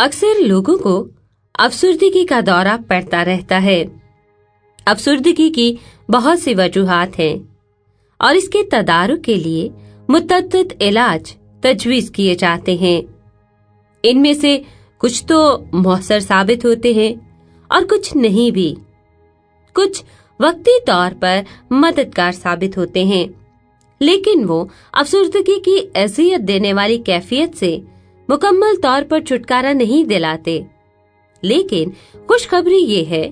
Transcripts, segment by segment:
अक्सर लोगों को अफसर्दगी का दौरा पड़ता रहता है। अफसर्दगी की बहुत सी वजूहात हैं और इसके तदारुक के लिए मुतअद्दिद इलाज तजवीज़ किए जाते हैं। इनमें से कुछ तो मौसर साबित होते हैं और कुछ नहीं भी। कुछ वक्ती तौर पर मददगार साबित होते हैं, लेकिन वो अफसर्दगी की अज़ियत देने वाली कैफियत से मुकम्मल तौर पर छुटकारा नहीं दिलाते। लेकिन खुशखबरी ये है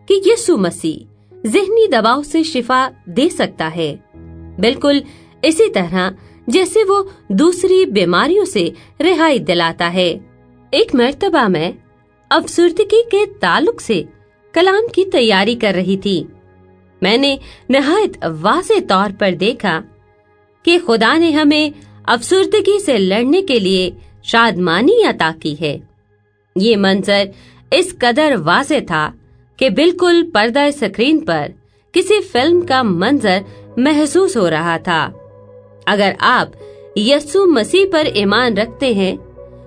कि यीशु मसीह ज़हनी दबाव से शिफा दे सकता है, बिल्कुल इसी तरह जैसे वो दूसरी बीमारियों से रिहाई दिलाता है। एक मर्तबा मैं अफसर्दगी के ताल्लुक से कलाम की तैयारी कर रही थी। मैंने नहायत वाज़ेह तौर पर देखा कि खुदा ने हमें अफसर्दगी से लड़ने के लिए शादमानी अता की है। ये मंजर इस कदर वाज़ेह था कि बिल्कुल पर्दा स्क्रीन पर किसी फिल्म का मंजर महसूस हो रहा था। अगर आप यीशु मसीह पर ईमान रखते हैं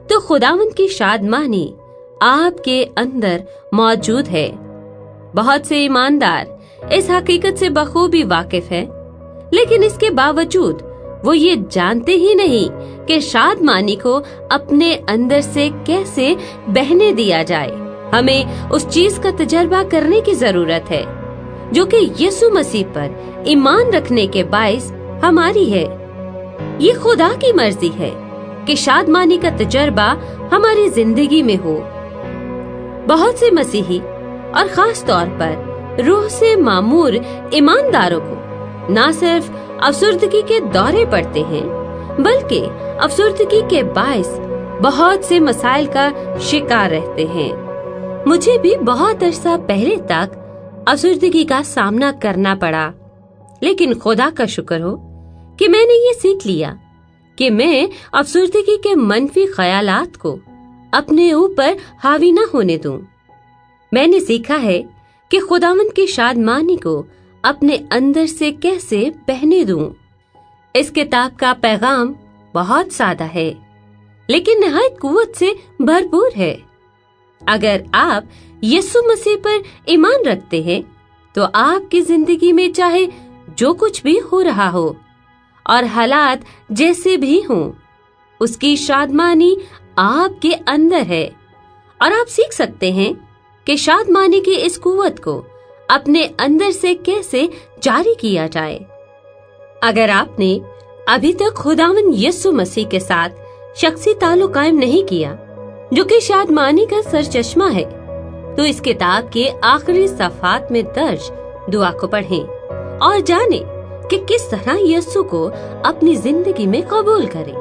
तो खुदावंद की शादमानी आपके अंदर मौजूद है। बहुत से ईमानदार इस हकीकत से बखूबी वाकिफ हैं, लेकिन इसके बावजूद वो ये जानते ही नहीं कि शादमानी को अपने अंदर से कैसे बहने दिया जाए। हमें उस चीज का तजर्बा करने की जरूरत है जो कि यीशु मसीह पर ईमान रखने के बाइस हमारी है। ये खुदा की मर्जी है कि शादमानी का तजर्बा हमारी जिंदगी में हो। बहुत से मसीही और खास तौर पर रूह से मामूर ईमानदारों को न सिर्फ अफसर्दगी के दौरे पड़ते हैं, बल्कि अफसर्दगी के बाइस बहुत से मसाइल का शिकार रहते हैं। मुझे भी बहुत अरसा पहले तक अफसर्दगी का सामना करना पड़ा, लेकिन खुदा का शुक्र हो कि मैंने ये सीख लिया कि मैं अफसर्दगी के मनफी ख्यालात को अपने ऊपर हावी न होने दूं। मैंने सीखा है कि खुदावंद की शादमानी को अपने अंदर से कैसे बहने दूं। इस किताब का पैगाम बहुत सादा है, लेकिन निहायत कुव्वत से भरपूर है। अगर आप यीशु मसीह पर ईमान रखते हैं तो आपकी जिंदगी में चाहे जो कुछ भी हो रहा हो और हालात जैसे भी हों, उसकी शादमानी आपके अंदर है और आप सीख सकते हैं कि शादमानी की इस कुव्वत को अपने अंदर से कैसे जारी किया जाए। अगर आपने अभी तक खुदावंद यीशु मसीह के साथ शख्सी ताल्लुक कायम नहीं किया, जो कि शादमानी का सरचश्मा है, तो इस किताब के आखिरी सफ़हात में दर्ज दुआ को पढ़ें और जानें कि किस तरह यीशु को अपनी जिंदगी में कबूल करें।